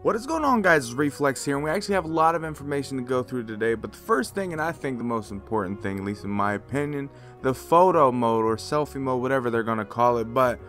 What is going on, guys? It's Reflex here, and we actually have a lot of information to go through today. But the first thing, and I think the most important thing, at least in my opinion, the photo mode or selfie mode, whatever they're gonna call it. But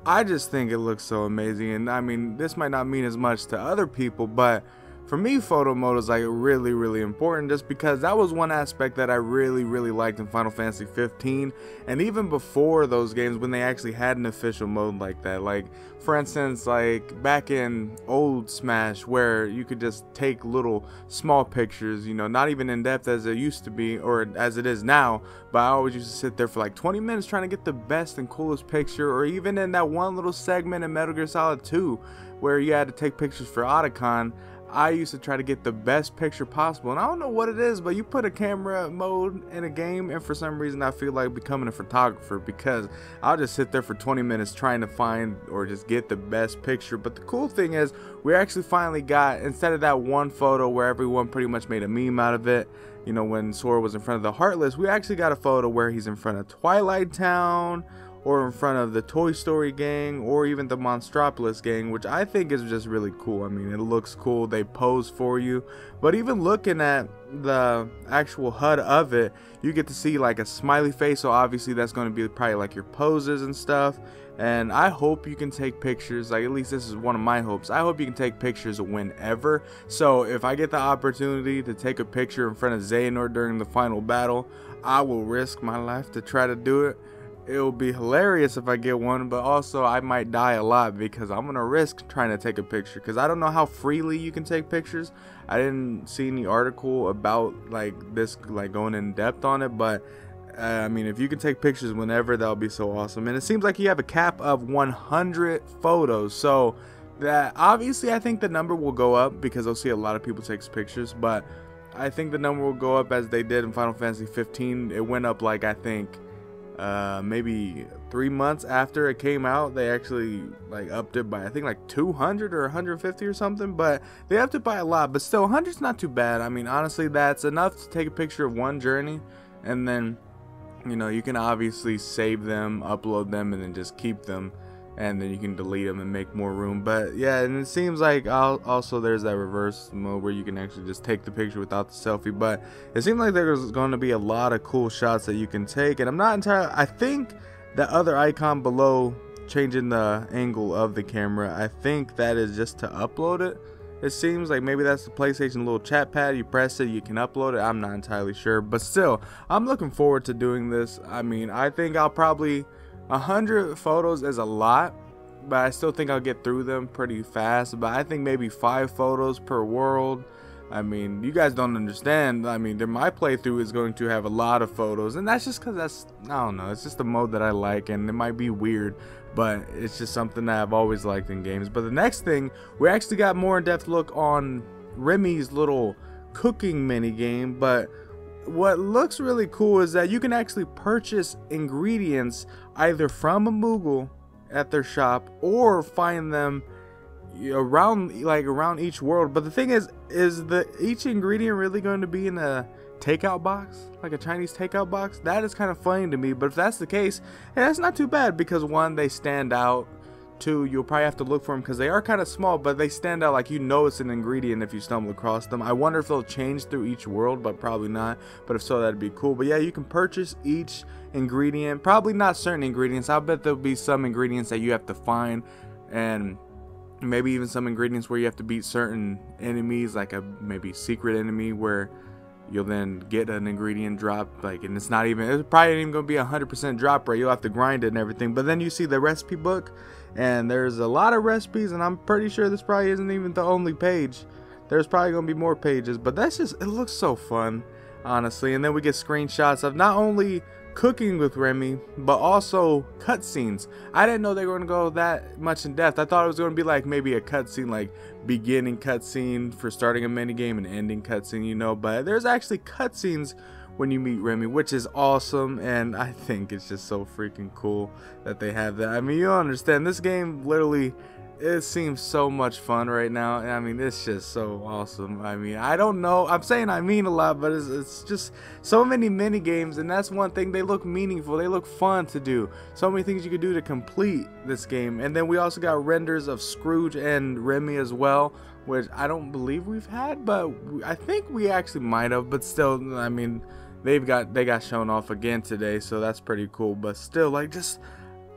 I just think it looks so amazing, and I mean, this might not mean as much to other people, but for me, photo mode is like really important, just because that was one aspect that I really liked in Final Fantasy 15, and even before those games when they actually had an official mode like that. Like for instance, like back in old Smash, where you could just take little small pictures, you know, not even in depth as it used to be or as it is now, but I always used to sit there for like 20 minutes trying to get the best and coolest picture. Or even in that one little segment in Metal Gear Solid 2 where you had to take pictures for Otacon, I used to try to get the best picture possible. And I don't know what it is, but you put a camera mode in a game, and for some reason I feel like becoming a photographer, because I'll just sit there for 20 minutes trying to find or just get the best picture. But the cool thing is, we actually finally got, instead of that one photo where everyone pretty much made a meme out of it, you know, when Sora was in front of the Heartless, we actually got a photo where he's in front of Twilight Town, or in front of the Toy Story gang, or even the Monstropolis gang, which I think is just really cool. I mean, it looks cool, they pose for you, but even looking at the actual HUD of it, you get to see like a smiley face, so obviously that's going to be probably like your poses and stuff. And I hope you can take pictures, like at least this is one of my hopes, I hope you can take pictures whenever. So if I get the opportunity to take a picture in front of Xehanort during the final battle, I will risk my life to try to do it. It'll be hilarious if I get one, but also I might die a lot because I'm gonna risk trying to take a picture, because I don't know how freely you can take pictures. I didn't see any article about like this, like going in depth on it, but I mean, if you can take pictures whenever, that'll be so awesome. And it seems like you have a cap of 100 photos, so that obviously I think the number will go up because I'll see a lot of people take pictures, but I think the number will go up as they did in Final Fantasy 15. It went up like, I think maybe 3 months after it came out, they actually like upped it by I think like 200 or 150 or something, but they upped it by a lot. But still, 100's not too bad. I mean, honestly, that's enough to take a picture of one journey, and then, you know, you can obviously save them, upload them, and then just keep them, and then you can delete them and make more room. But yeah, and it seems like also there's that reverse mode where you can actually just take the picture without the selfie. But it seems like there's going to be a lot of cool shots that you can take, and I'm not entirely, I think the other icon below, changing the angle of the camera, I think that is just to upload it. It seems like maybe that's the PlayStation little chat pad, you press it, you can upload it. I'm not entirely sure, but still, I'm looking forward to doing this. I mean, I think I'll probably, 100 photos is a lot, but I still think I'll get through them pretty fast. But I think maybe 5 photos per world. I mean, you guys don't understand. I mean, my playthrough is going to have a lot of photos, and that's just because that's, I don't know, it's just the mode that I like, and it might be weird, but it's just something that I've always liked in games. But the next thing, we actually got more in-depth look on Remy's little cooking mini game. But what looks really cool is that you can actually purchase ingredients either from a Moogle at their shop or find them around each world. But the thing is each ingredient really going to be in a takeout box, like a Chinese takeout box? That is kind of funny to me. But if that's the case, hey, that's not too bad, because one, they stand out. Two, you'll probably have to look for them because they are kind of small, but they stand out, like you know it's an ingredient if you stumble across them. I wonder if they'll change through each world, but probably not. But if so, that'd be cool. But yeah, you can purchase each ingredient. Probably not certain ingredients. I bet there'll be some ingredients that you have to find, and maybe even some ingredients where you have to beat certain enemies, like a maybe secret enemy where you'll then get an ingredient drop, like, and it's probably not even gonna be 100% drop rate. You'll have to grind it and everything. But then you see the recipe book, and there's a lot of recipes, and I'm pretty sure this probably isn't even the only page. There's probably gonna be more pages, but that's just, it looks so fun, honestly. And then we get screenshots of not only cooking with Remy, but also cutscenes. I didn't know they were gonna go that much in depth. I thought it was gonna be like maybe a cutscene, like beginning cutscene for starting a minigame and ending cutscene, you know. But there's actually cutscenes when you meet Remy, which is awesome, and I think it's just so freaking cool that they have that. I mean, you don't understand, this game literally it seems so much fun right now. And I mean, it's just so awesome. I mean, I don't know, I'm saying I mean a lot, but it's just so many mini games, and that's one thing. They look meaningful, they look fun to do, so many things you could do to complete this game. And then we also got renders of Scrooge and Remy as well, which I don't believe we've had, but I think we actually might have. But still, I mean, they got shown off again today, so that's pretty cool. But still, like, just,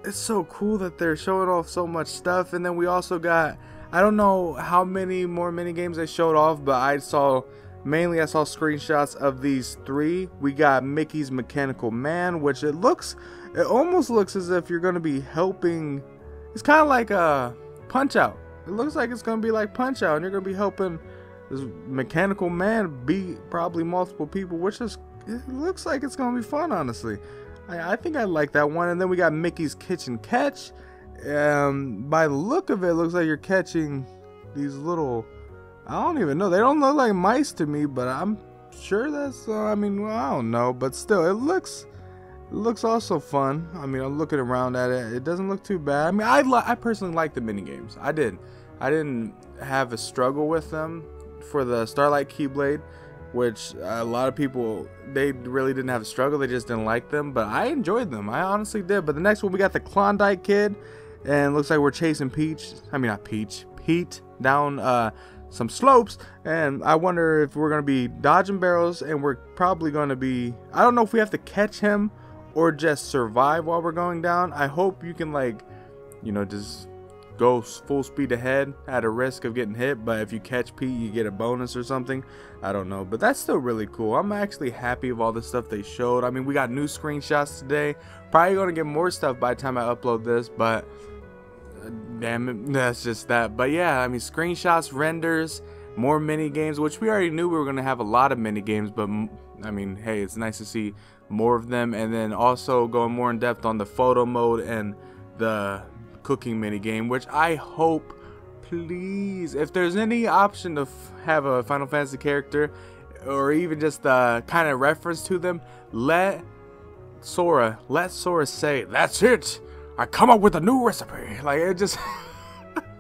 it's so cool that they're showing off so much stuff. And then we also got, I don't know how many more mini games they showed off, but I saw screenshots of these 3. We got Mickey's Mechanical Man, which it almost looks as if you're going to be helping. It's kind of like a Punch Out. It looks like it's going to be like Punch Out, and you're going to be helping this mechanical man beat probably multiple people, which is, it looks like it's going to be fun, honestly. I think I like that one. And then we got Mickey's Kitchen Catch. By the look of it, it looks like you're catching these little, I don't even know, they don't look like mice to me, but I'm sure that's I mean, well, I don't know, but still, it looks also fun. I mean, I'm looking around at it, it doesn't look too bad. I mean, I personally like the mini games. I didn't have a struggle with them for the Starlight Keyblade, which a lot of people, they really didn't have a struggle, they just didn't like them, but I enjoyed them, I honestly did. But the next one, we got the Klondike Kid, and it looks like we're chasing Pete down some slopes, and I wonder if we're gonna be dodging barrels, and we're probably gonna be, I don't know if we have to catch him or just survive while we're going down. I hope you can, like, you know, just go full speed ahead at a risk of getting hit, but if you catch Pete, you get a bonus or something. I don't know, but that's still really cool. I'm actually happy with all the stuff they showed. I mean, we got new screenshots today. Probably gonna get more stuff by the time I upload this, but damn it, that's just that. But yeah, I mean, screenshots, renders, more mini games, which we already knew we were gonna have a lot of mini games, but I mean, hey, it's nice to see more of them. And then also going more in depth on the photo mode and the cooking mini game, which I hope, please, if there's any option to have a Final Fantasy character, or even just kind of reference to them, let Sora say, "That's it, I come up with a new recipe." Like, it just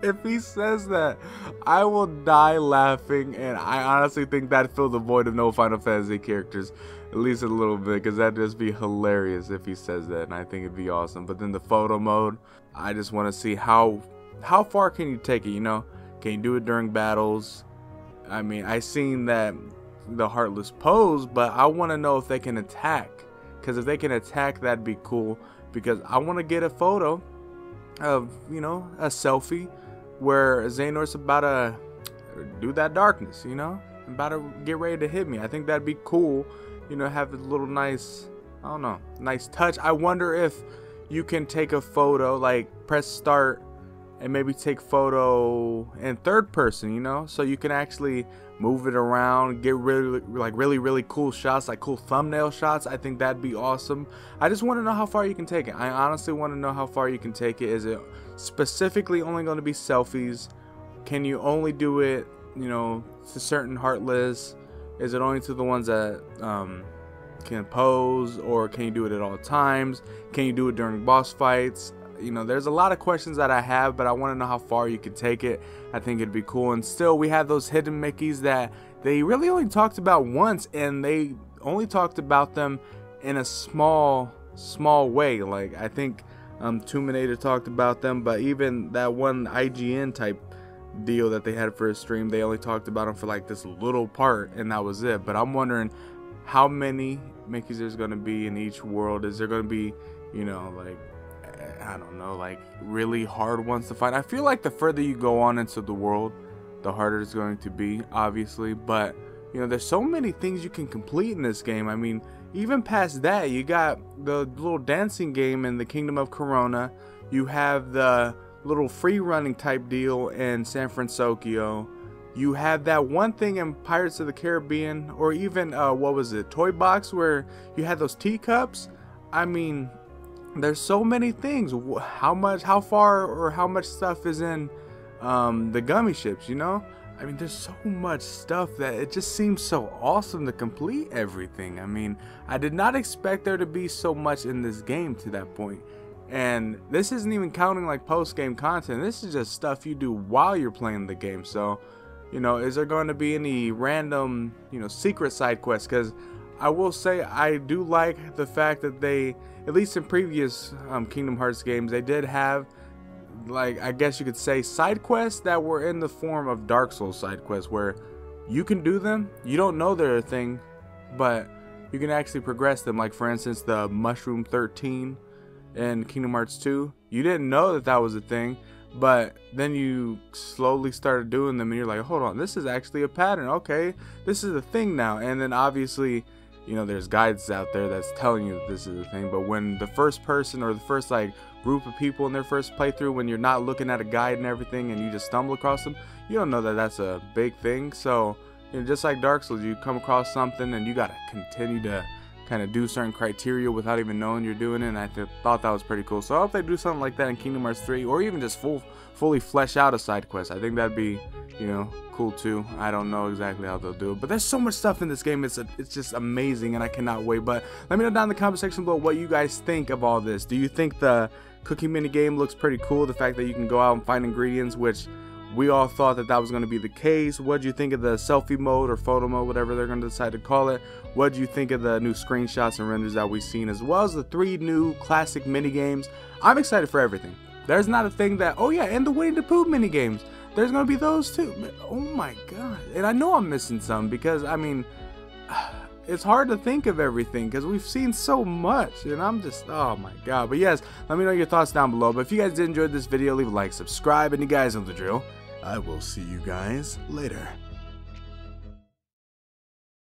if he says that, I will die laughing. And I honestly think that fill the void of no Final Fantasy characters, at least a little bit, because that'd just be hilarious if he says that, and I think it'd be awesome. But then the photo mode, I just want to see how far can you take it, you know? Can you do it during battles? I mean, I seen that the Heartless pose, but I want to know if they can attack, because if they can attack, that'd be cool, because I want to get a photo of, you know, a selfie where Xehanort's about to do that darkness, you know, about to get ready to hit me. I think that'd be cool, you know, have a little nice, I don't know, nice touch. I wonder if you can take a photo, like press start and maybe take photo in third person, you know, so you can actually move it around, get really cool shots, like cool thumbnail shots. I think that'd be awesome. I just want to know how far you can take it. I honestly want to know how far you can take it. Is it specifically only going to be selfies? Can you only do it, you know, to certain Heartless? Is it only to the ones that can pose, or can you do it at all times? Can you do it during boss fights? You know, there's a lot of questions that I have, but I want to know how far you can take it. I think it'd be cool. And still, we have those hidden Mickeys that they really only talked about once, and they only talked about them in a small way. Like, I think Tuminator talked about them, but even that one IGN type deal that they had for a stream, they only talked about them for like this little part, and that was it. But I'm wondering how many Mickeys there's going to be in each world. Is there going to be, you know, like, I don't know, like really hard ones to find? I feel like the further you go on into the world, the harder it's going to be, obviously. But, you know, there's so many things you can complete in this game. I mean, even past that, you got the little dancing game in the Kingdom of Corona. You have the little free running type deal in San Francisco. You have that one thing in Pirates of the Caribbean, or even what was it, Toy Box, where you had those teacups. I mean, there's so many things. How far or how much stuff is in the gummy ships, you know? I mean, there's so much stuff that it just seems so awesome to complete everything. I mean, I did not expect there to be so much in this game to that point. And this isn't even counting like post-game content. This is just stuff you do while you're playing the game. So, you know, is there going to be any random, you know, secret side quests? Because I will say I do like the fact that they, at least in previous Kingdom Hearts games, they did have, like, I guess you could say, side quests that were in the form of Dark Souls side quests, where you can do them, you don't know they're a thing, but you can actually progress them. Like, for instance, the Mushroom 13 in Kingdom Hearts 2, you didn't know that that was a thing, but then you slowly started doing them and you're like, hold on, this is actually a pattern. Okay, this is a thing now. And then obviously, you know, there's guides out there that's telling you that this is a thing, but when the first person or the first like group of people in their first playthrough, when you're not looking at a guide and everything and you just stumble across them, you don't know that that's a big thing. So, you know, just like Dark Souls, you come across something and you gotta continue to kind of do certain criteria without even knowing you're doing it, and I thought that was pretty cool. So I hope they do something like that in Kingdom Hearts 3, or even just fully flesh out a side quest. I think that'd be, you know, cool too. I don't know exactly how they'll do it, but there's so much stuff in this game. It's just amazing, and I cannot wait. But let me know down in the comment section below what you guys think of all this. Do you think the cooking mini game looks pretty cool? The fact that you can go out and find ingredients, which we all thought that was going to be the case. What do you think of the selfie mode or photo mode, whatever they're going to decide to call it? What do you think of the new screenshots and renders that we've seen, as well as the 3 new classic mini games? I'm excited for everything. There's not a thing that, oh yeah, and the Winnie the Pooh mini games, there's going to be those too. Oh my god. And I know I'm missing some, because I mean, it's hard to think of everything because we've seen so much, and I'm just, oh my god. But yes, let me know your thoughts down below. But if you guys did enjoy this video, leave a like, subscribe, and you guys know the drill. I will see you guys later.